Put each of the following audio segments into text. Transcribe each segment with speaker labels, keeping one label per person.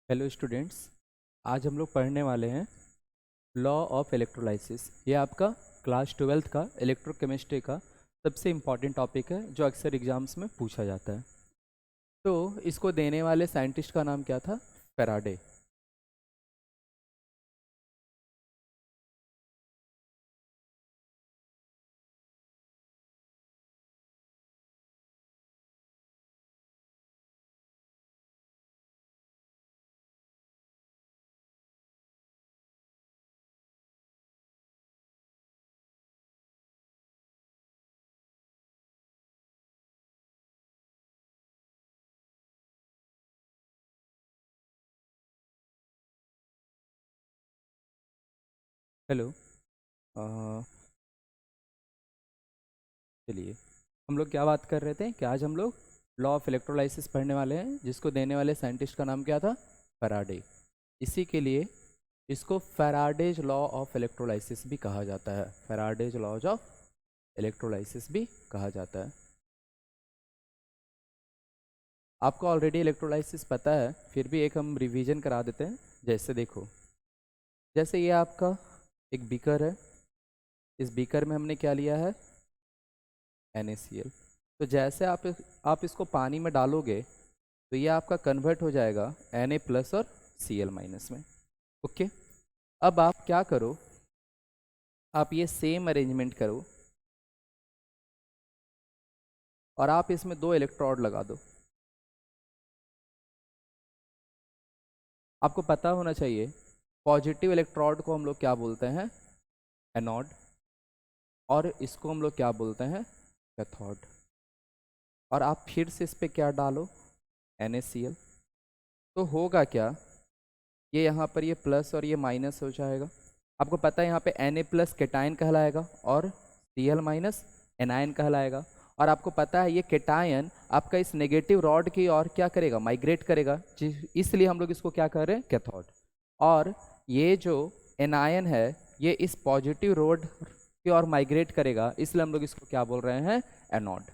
Speaker 1: Hello students. आज हम लोग पढ़ने वाले हैं लॉ ऑफ इलेक्ट्रोलाइसिस। ये आपका क्लास 12th का इलेक्ट्रोकेमिस्ट्री का सबसे इम्पॉर्टेंट टॉपिक है जो अक्सर एग्जाम्स में पूछा जाता है। तो इसको देने वाले साइंटिस्ट का नाम क्या था? फैराडे। हेलो। अ, चलिए, हम लोग क्या बात कर रहे थे कि आज हम लोग लॉ ऑफ इलेक्ट्रोलाइसिस पढ़ने वाले हैं, जिसको देने वाले साइंटिस्ट का नाम क्या था? फैराडे। इसी के लिए इसको फैराडेज लॉ ऑफ इलेक्ट्रोलाइसिस भी कहा जाता है। फैराडेज लॉ ऑफ इलेक्ट्रोलाइसिस भी कहा जाता है। आपको ऑलरेडी इलेक्ट्रोलाइसिस पता है, फिर भी एक हम रिवीजन करा देते हैं। जैसे देखो, जैसे ये आपका एक बीकर है। इस बीकर में हमने क्या लिया है? NaCl। तो जैसे आप इसको पानी में डालोगे तो ये आपका कन्वर्ट हो जाएगा Na प्लस और Cl माइनस में। ओके। अब आप क्या करो, आप ये सेम अरेंजमेंट करो और आप इसमें 2 इलेक्ट्रोड लगा दो। आपको पता होना चाहिए, पॉजिटिव इलेक्ट्रोड को हम लोग क्या बोलते हैं? एनोड। और इसको हम लोग क्या बोलते हैं? कैथोड। और आप फिर से इस पे क्या डालो? NaCl। तो होगा क्या, ये यहाँ पर ये प्लस और ये माइनस हो जाएगा। आपको पता है यहाँ पे Na प्लस केटायन कहलाएगा और Cl माइनस एनायन कहलाएगा। और आपको पता है ये केटायन आपका इस नेगेटिव रॉड की ओर क्या करेगा? माइग्रेट करेगा। इसलिए हम लोग इसको क्या कर रहे हैं? कैथोड। और ये जो एनायन है ये इस पॉजिटिव रोड की ओर माइग्रेट करेगा, इसलिए हम लोग इसको क्या बोल रहे हैं? एनोड।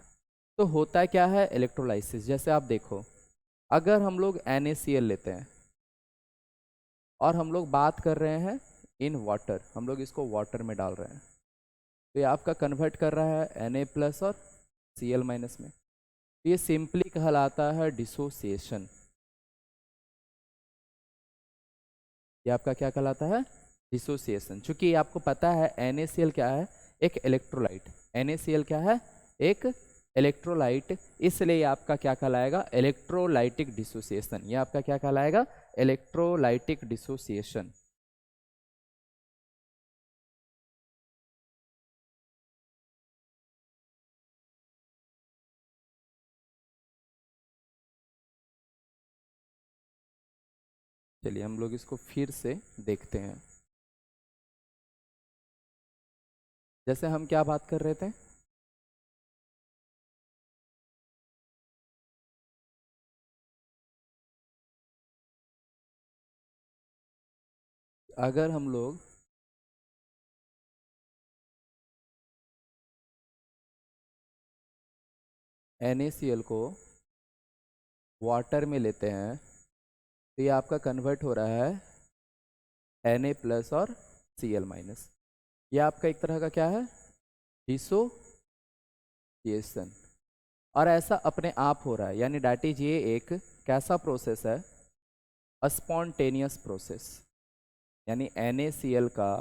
Speaker 1: तो होता क्या है इलेक्ट्रोलाइसिस? जैसे आप देखो, अगर हम लोग NaCl लेते हैं और हम लोग बात कर रहे हैं इन वाटर, हम लोग इसको वाटर में डाल रहे हैं, तो ये आपका कन्वर्ट कर रहा है Na प्लस और Cl माइनस में। तो ये सिंपली कहलाता है डिसोसिएशन। ये आपका क्या कहलाता है? डिसोसिएशन। चूंकि आपको पता है NaCl क्या है? एक इलेक्ट्रोलाइट। NaCl क्या है? एक इलेक्ट्रोलाइट। इसलिए ये आपका क्या कहलाएगा? Electrolytic dissociation. ये आपका क्या कहलाएगा? Electrolytic dissociation. चलिए हम लोग इसको फिर से देखते हैं। जैसे हम क्या बात कर रहे थे? अगर हम लोग NaCl को वाटर में लेते हैं तो ये आपका कन्वर्ट हो रहा है Na प्लस और Cl माइनस। ये आपका एक तरह का क्या है? डिसोसिएशन। और ऐसा अपने आप हो रहा है, यानी डैट इज ये एक कैसा प्रोसेस है? Spontaneous process. यानी NaCl का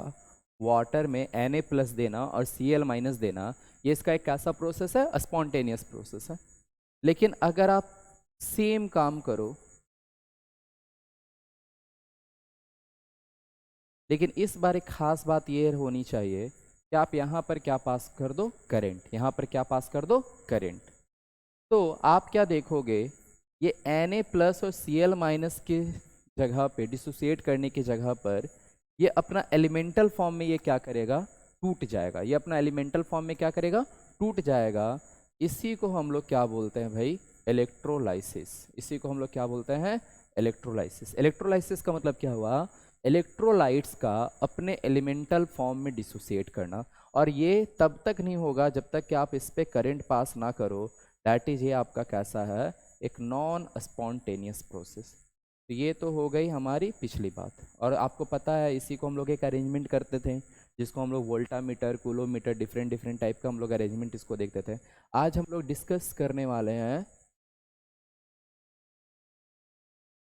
Speaker 1: वाटर में Na प्लस देना और Cl माइनस देना, ये इसका एक कैसा प्रोसेस है? स्पॉन्टेनियस प्रोसेस है। लेकिन अगर आप सेम काम करो, लेकिन इस बार एक खास बात ये होनी चाहिए कि आप यहाँ पर क्या पास कर दो? करंट। यहाँ पर क्या पास कर दो? करंट। तो आप क्या देखोगे, ये Na प्लस और Cl माइनस की जगह पे, डिसोसिएट करने की जगह पर, ये अपना एलिमेंटल फॉर्म में ये क्या करेगा? टूट जाएगा। ये अपना एलिमेंटल फॉर्म में क्या करेगा? टूट जाएगा। इसी को हम लोग क्या बोलते हैं भाई? इलेक्ट्रोलाइसिस। इसी को हम लोग क्या बोलते हैं? इलेक्ट्रोलाइसिस। इलेक्ट्रोलाइसिस का मतलब क्या हुआ? इलेक्ट्रोलाइट्स का अपने एलिमेंटल फॉर्म में डिसोसिएट करना। और ये तब तक नहीं होगा जब तक कि आप इस पर करंट पास ना करो। दैट इज ये आपका कैसा है? एक नॉन स्पॉन्टेनियस प्रोसेस। तो ये तो हो गई हमारी पिछली बात। और आपको पता है इसी को हम लोग एक अरेंजमेंट करते थे, जिसको हम लोग वोल्टामीटर, कूलोमीटर, डिफरेंट डिफरेंट टाइप का हम लोग अरेंजमेंट इसको देखते थे। आज हम लोग डिस्कस करने वाले हैं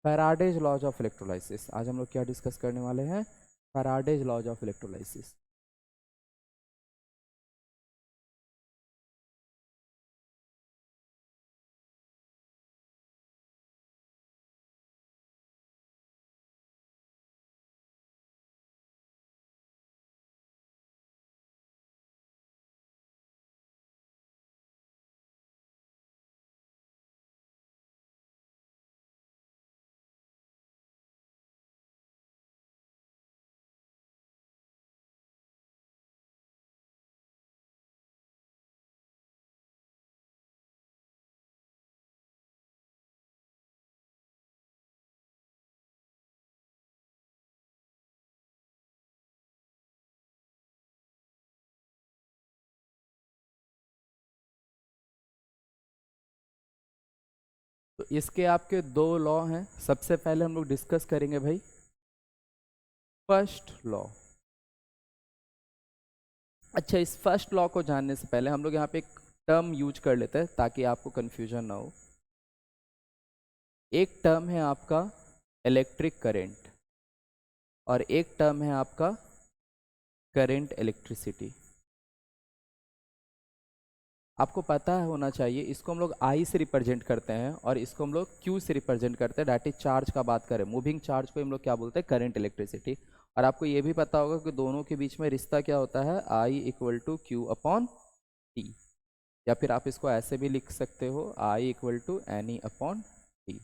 Speaker 1: फैराडेज लॉज ऑफ इलेक्ट्रोलाइसिस। आज हम लोग क्या डिस्कस करने वाले हैं? Faraday's laws of electrolysis. तो इसके आपके दो लॉ हैं। सबसे पहले हम लोग डिस्कस करेंगे भाई फर्स्ट लॉ। अच्छा, इस फर्स्ट लॉ को जानने से पहले हम लोग यहाँ पे एक टर्म यूज कर लेते हैं ताकि आपको कंफ्यूजन ना हो। एक टर्म है आपका इलेक्ट्रिक करंट और एक टर्म है आपका करंट इलेक्ट्रिसिटी। आपको पता है होना चाहिए, इसको हम लोग आई से रिप्रेजेंट करते हैं और इसको हम लोग क्यू से रिप्रेजेंट करते हैं। डैट इज चार्ज का बात करें, मूविंग चार्ज को हम लोग क्या बोलते हैं? Current electricity. और आपको ये भी पता होगा कि दोनों के बीच में रिश्ता क्या होता है? I equal to Q upon T. या फिर आप इसको ऐसे भी लिख सकते हो, I equal to N E upon T.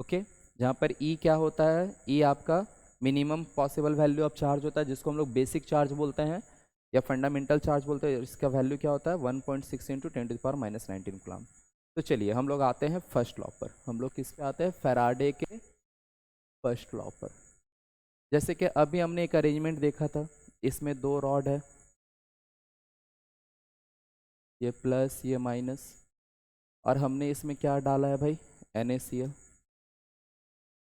Speaker 1: Okay, जहाँ पर ई क्या होता है? ई आपका minimum possible value of charge होता है, जिसको हम लोग बेसिक चार्ज बोलते हैं या फंडामेंटल चार्ज बोलते हैं। इसका वैल्यू क्या होता है? 1.6 इंटू 10⁻⁻19 कूलम। तो चलिए हम लोग आते हैं फर्स्ट लॉ पर। हम लोग किस पे आते हैं? फैराडे के फर्स्ट लॉ पर। जैसे कि अभी हमने एक अरेंजमेंट देखा था, इसमें दो रॉड है, ये प्लस ये माइनस, और हमने इसमें क्या डाला है भाई? NaCl।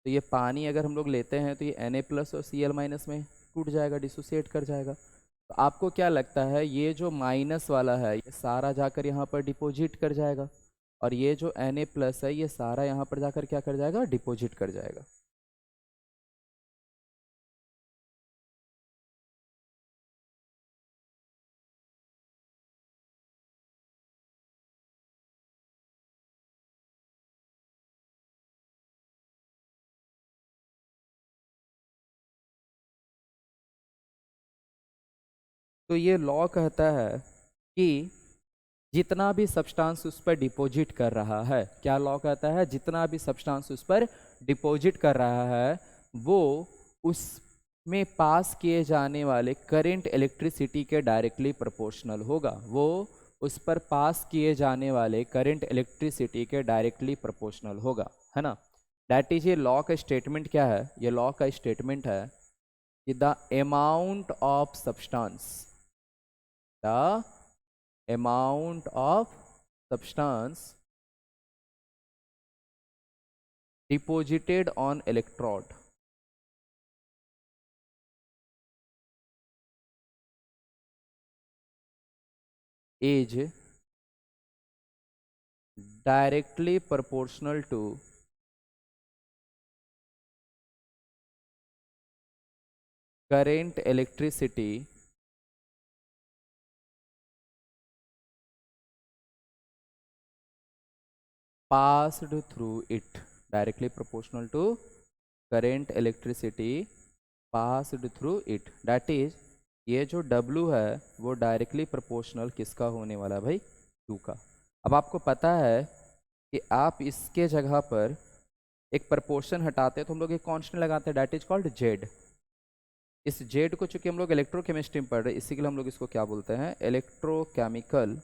Speaker 1: तो ये पानी अगर हम लोग लेते हैं तो ये Na प्लस और Cl माइनस में टूट जाएगा, डिसोसिएट कर जाएगा। तो आपको क्या लगता है ये जो माइनस वाला है ये सारा जाकर यहाँ पर डिपॉजिट कर जाएगा, और ये जो Na प्लस है ये सारा यहाँ पर जाकर क्या कर जाएगा? डिपॉजिट कर जाएगा। तो ये लॉ कहता है कि जितना भी सब्सटेंस उस पर डिपॉजिट कर रहा है, क्या लॉ कहता है? जितना भी सब्सटेंस उस पर डिपॉजिट कर रहा है वो उसमें पास किए जाने वाले करंट इलेक्ट्रिसिटी के डायरेक्टली प्रोपोर्शनल होगा। वो उस पर पास किए जाने वाले करंट इलेक्ट्रिसिटी के डायरेक्टली प्रोपोर्शनल होगा, है ना? दैट इज, ये लॉ का स्टेटमेंट क्या है? ये लॉ का स्टेटमेंट है कि the amount of substance, the amount of substance deposited on electrode is directly proportional to current electricity passed through it, directly proportional to current electricity passed through it। that is, ये जो W है वो directly proportional किसका होने वाला है भाई? Q का। अब आपको पता है कि आप इसके जगह पर एक प्रपोर्शन हटाते हैं तो हम लोग एक कांस्टेंट लगाते हैं, डेट इज कॉल्ड जेड। इस जेड को चूंकि हम लोग इलेक्ट्रोकेमिस्ट्री में पढ़ रहे हैं, इसी के लिए हम लोग इसको क्या बोलते हैं? Electrochemical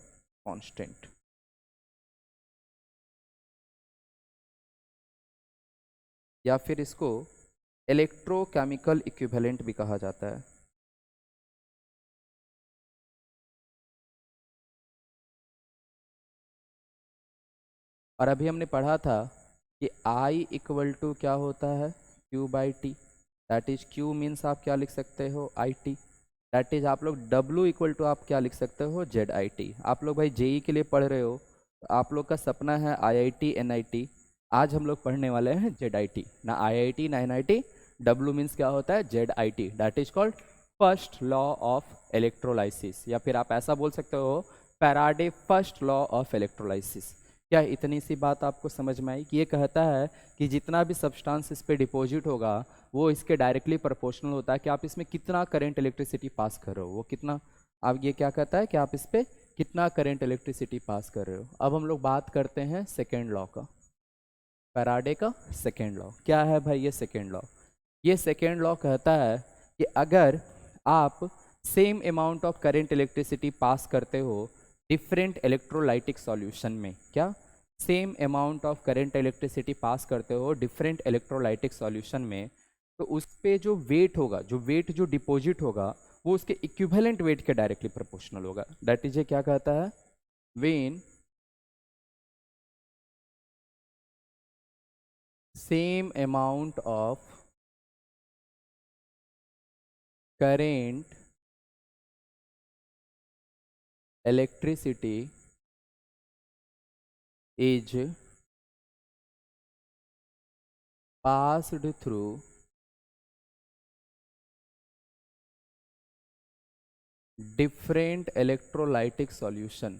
Speaker 1: constant. या फिर इसको इलेक्ट्रोकेमिकल इक्विवेलेंट भी कहा जाता है। और अभी हमने पढ़ा था कि I इक्वल टू क्या होता है, Q by T. That is Q means आप क्या लिख सकते हो, IT। दैट इज आप लोग W इक्वल टू आप क्या लिख सकते हो, ZIT। आप लोग भाई JEE के लिए पढ़ रहे हो, तो आप लोग का सपना है IIT NIT। आज हम लोग पढ़ने वाले हैं ZIT, ना IIT ना NIT। W मीन्स क्या होता है, ZIT। That is called first law of electrolysis, या फिर आप ऐसा बोल सकते हो, Faraday first law of electrolysis. क्या इतनी सी बात आपको समझ में आई कि ये कहता है कि जितना भी सब्सटेंस इस पे डिपॉजिट होगा वो इसके डायरेक्टली प्रोपोर्शनल होता है कि आप इसमें कितना करंट इलेक्ट्रिसिटी पास कर रहे हो, वो कितना। अब ये क्या कहता है कि आप इस पे कितना करंट इलेक्ट्रिसिटी पास कर रहे हो। अब हम लोग बात करते हैं सेकेंड लॉ का, फैराडे का सेकेंड लॉ। क्या है भाई ये सेकेंड लॉ? ये सेकेंड लॉ कहता है कि अगर आप same amount of current electricity pass करते हो डिफरेंट इलेक्ट्रोलाइटिक सॉल्यूशन में, क्या same amount of current electricity pass करते हो डिफरेंट इलेक्ट्रोलाइटिक सॉल्यूशन में, तो उस पे जो वेट होगा, जो वेट जो डिपॉजिट होगा, वो उसके इक्विवेलेंट वेट के डायरेक्टली प्रोपोर्शनल होगा। दैट इज ये क्या कहता है, when same amount of current electricity is passed through different electrolytic solution,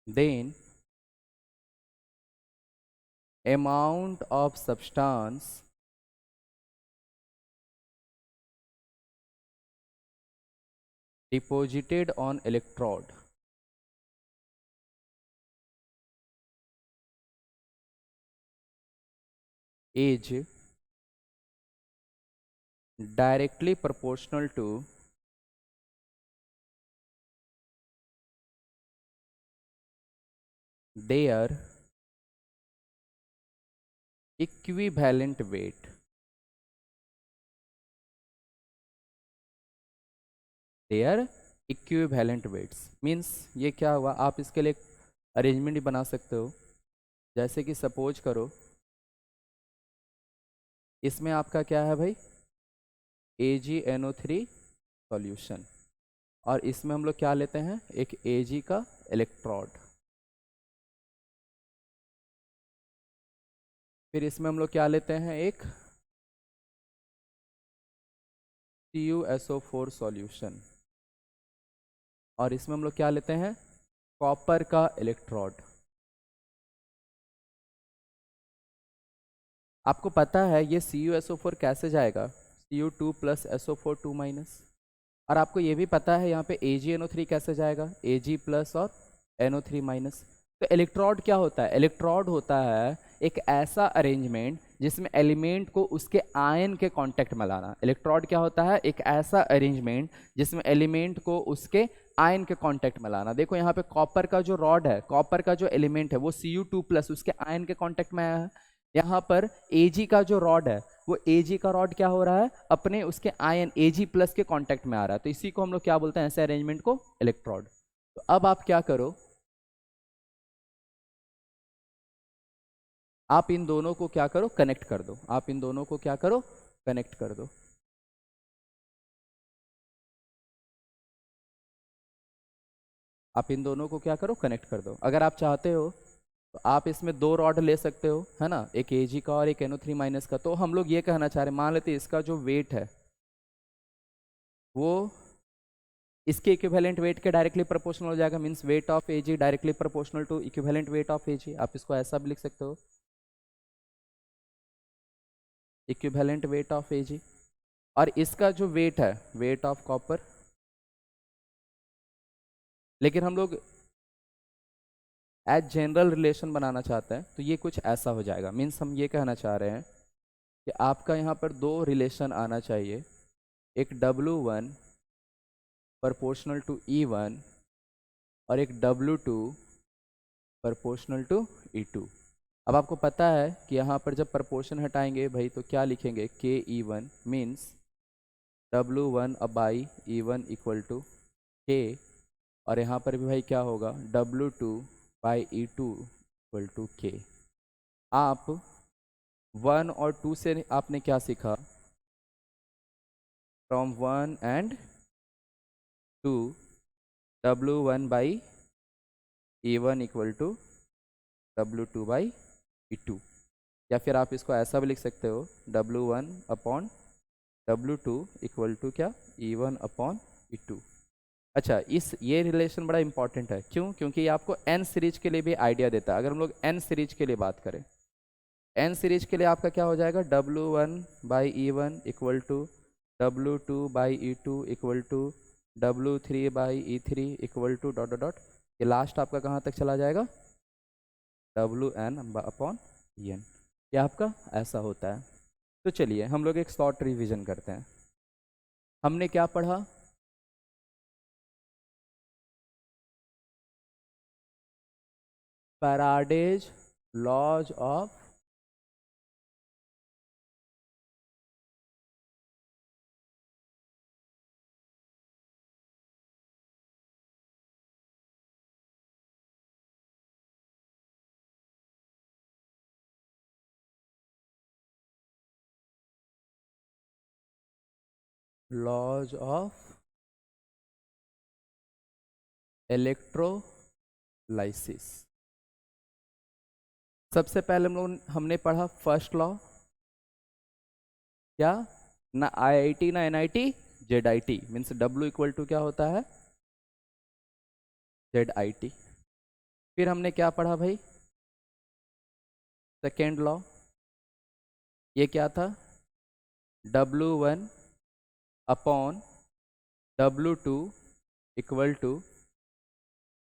Speaker 1: then amount of substance deposited on electrode is directly proportional to their equivalent weight। Their equivalent weights means ये क्या हुआ, आप इसके लिए अरेंजमेंट भी बना सकते हो। जैसे कि सपोज करो इसमें आपका क्या है भाई, AgNO3 सॉल्यूशन, और इसमें हम लोग क्या लेते हैं, एक Ag का इलेक्ट्रोड। फिर इसमें हम लोग क्या लेते हैं, एक CuSO4 सॉल्यूशन, और इसमें हम लोग क्या लेते हैं, कॉपर का इलेक्ट्रोड। आपको पता है ये CuSO4 कैसे जाएगा, Cu2 प्लस SO4 2 माइनस। और आपको ये भी पता है यहाँ पे AgNO3 कैसे जाएगा, Ag प्लस और NO3 माइनस। तो इलेक्ट्रोड क्या होता है, इलेक्ट्रोड होता है एक ऐसा अरेंजमेंट जिसमें एलिमेंट को उसके आयन के कांटेक्ट में लाना। इलेक्ट्रोड क्या होता है, एक ऐसा अरेंजमेंट जिसमें एलिमेंट को उसके आयन के कांटेक्ट में लाना। देखो यहाँ पे कॉपर का जो रॉड है, कॉपर का जो एलिमेंट है वो Cu2 प्लस उसके आयन के कांटेक्ट में आया है। यहाँ पर Ag का जो रॉड है, वो Ag का रॉड क्या हो रहा है, अपने उसके आयन Ag प्लस के कांटेक्ट में आ रहा है। तो इसी को हम लोग क्या बोलते हैं, ऐसे अरेंजमेंट को इलेक्ट्रोड। तो अब आप क्या करो, आप इन दोनों को क्या करो, कनेक्ट कर दो। आप इन दोनों को क्या करो, कनेक्ट कर दो। आप इन दोनों को क्या करो, कनेक्ट कर दो। अगर आप चाहते हो तो आप इसमें दो रॉड ले सकते हो, है ना, एक Ag का और एक NO3 माइनस का। तो हम लोग ये कहना चाह रहे हैं, मान लेते हैं इसका जो वेट है वो इसके इक्विवेलेंट वेट के डायरेक्टली प्रोपोर्शनल हो जाएगा। Means weight of Ag directly proportional to equivalent weight of Ag। आप इसको ऐसा भी लिख सकते हो, इक्विवेलेंट वेट ऑफ Ag। और इसका जो वेट है, वेट ऑफ कॉपर। लेकिन हम लोग एज जनरल रिलेशन बनाना चाहते हैं तो ये कुछ ऐसा हो जाएगा। मीन्स हम ये कहना चाह रहे हैं कि आपका यहाँ पर दो रिलेशन आना चाहिए, एक W1 प्रोपोर्शनल टू E1 और एक W2 प्रोपोर्शनल टू E2। अब आपको पता है कि यहाँ पर जब प्रोपोर्शन हटाएंगे भाई तो क्या लिखेंगे, KE1 means W1 by E1 equal to K, और यहाँ पर भी भाई क्या होगा, W2/E2 = K। आप 1 और 2 से आपने क्या सीखा, फ्रॉम 1 एंड 2 W1/E1 = W2/E2, या फिर आप इसको ऐसा भी लिख सकते हो, W1/W2 = क्या, E1/E2। अच्छा, इस ये रिलेशन बड़ा इंपॉर्टेंट है, क्यों, क्योंकि ये आपको एन सीरीज के लिए भी आइडिया देता है। अगर हम लोग एन सीरीज के लिए बात करें, एन सीरीज के लिए आपका क्या हो जाएगा, W1/E1 = W2/E2 = W3/E3 ये लास्ट आपका कहाँ तक चला जाएगा, WN/EN। ये आपका ऐसा होता है। तो चलिए हम लोग एक शॉर्ट रिवीजन करते हैं। हमने क्या पढ़ा, Faraday's laws of laws of electrolysis. सबसे पहले हमने पढ़ा फर्स्ट लॉ, क्या, ना IIT ना NIT, ZIT मीन्स W = क्या होता है, ZIT। फिर हमने क्या पढ़ा भाई, सेकेंड लॉ, ये क्या था, W1/W2 =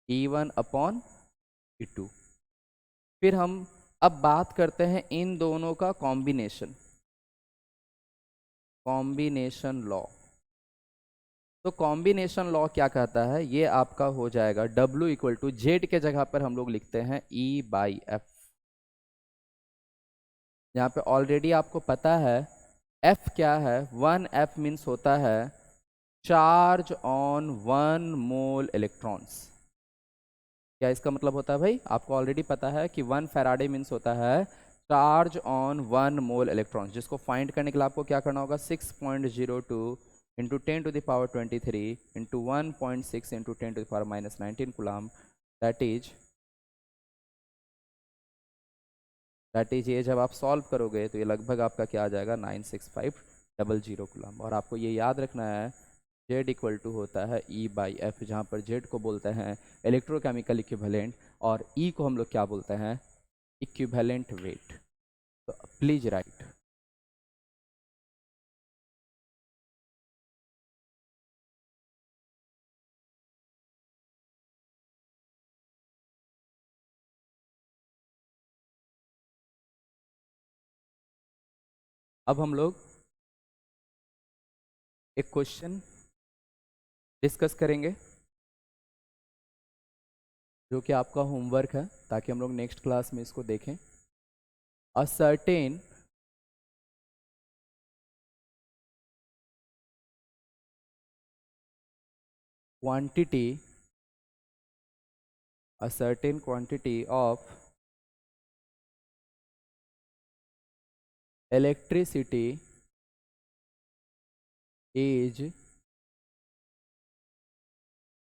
Speaker 1: E1/E2। फिर हम अब बात करते हैं इन दोनों का कॉम्बिनेशन, कॉम्बिनेशन लॉ। तो कॉम्बिनेशन लॉ क्या कहता है, ये आपका हो जाएगा W = Z के जगह पर हम लोग लिखते हैं E/F। यहाँ पे ऑलरेडी आपको पता है F क्या है, 1F मीन्स होता है चार्ज ऑन 1 मोल इलेक्ट्रॉन्स। क्या इसका मतलब होता है भाई, आपको ऑलरेडी पता है कि 1 फैराडे मीन्स होता है चार्ज ऑन 1 मोल इलेक्ट्रॉन्स, जिसको फाइंड करने के लिए आपको क्या करना होगा, 6.02 into 10⁻23 into 1.6 into 10⁻−19 coulomb, that is ये जब आप सॉल्व करोगे तो ये लगभग आपका क्या आ जाएगा, 96500 कूलम। और आपको ये याद रखना है Z = होता है E/F, जहाँ पर Z को बोलते हैं इलेक्ट्रोकेमिकल इक्विवेलेंट और E को हम लोग क्या बोलते हैं, इक्विवेलेंट वेट। तो प्लीज राइट। अब हम लोग एक क्वेश्चन डिस्कस करेंगे जो कि आपका होमवर्क है, ताकि हम लोग नेक्स्ट क्लास में इसको देखें। A certain quantity of electricity is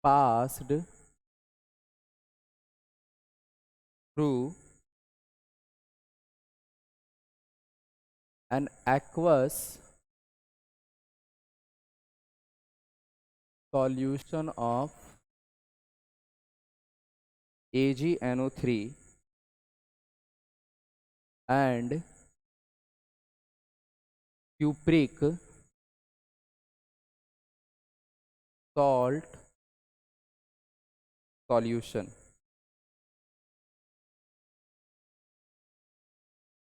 Speaker 1: passed through an aqueous solution of AgNO3 and cupric salt solution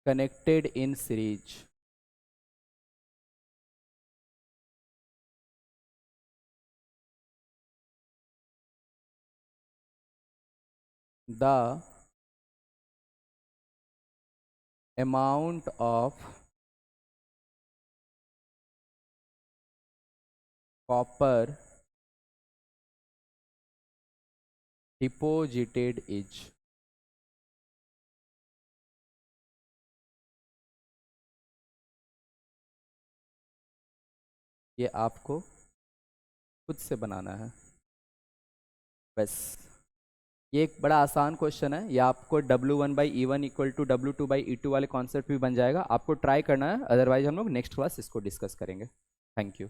Speaker 1: connected in series. The amount of copper deposited is, ये आपको खुद से बनाना है बस। ये एक बड़ा आसान क्वेश्चन है, ये आपको W1/E1 इक्वल टू W2/E2 वाले कॉन्सेप्ट भी बन जाएगा, आपको ट्राई करना है, अदरवाइज हम लोग नेक्स्ट क्लास इसको डिस्कस करेंगे। Thank you.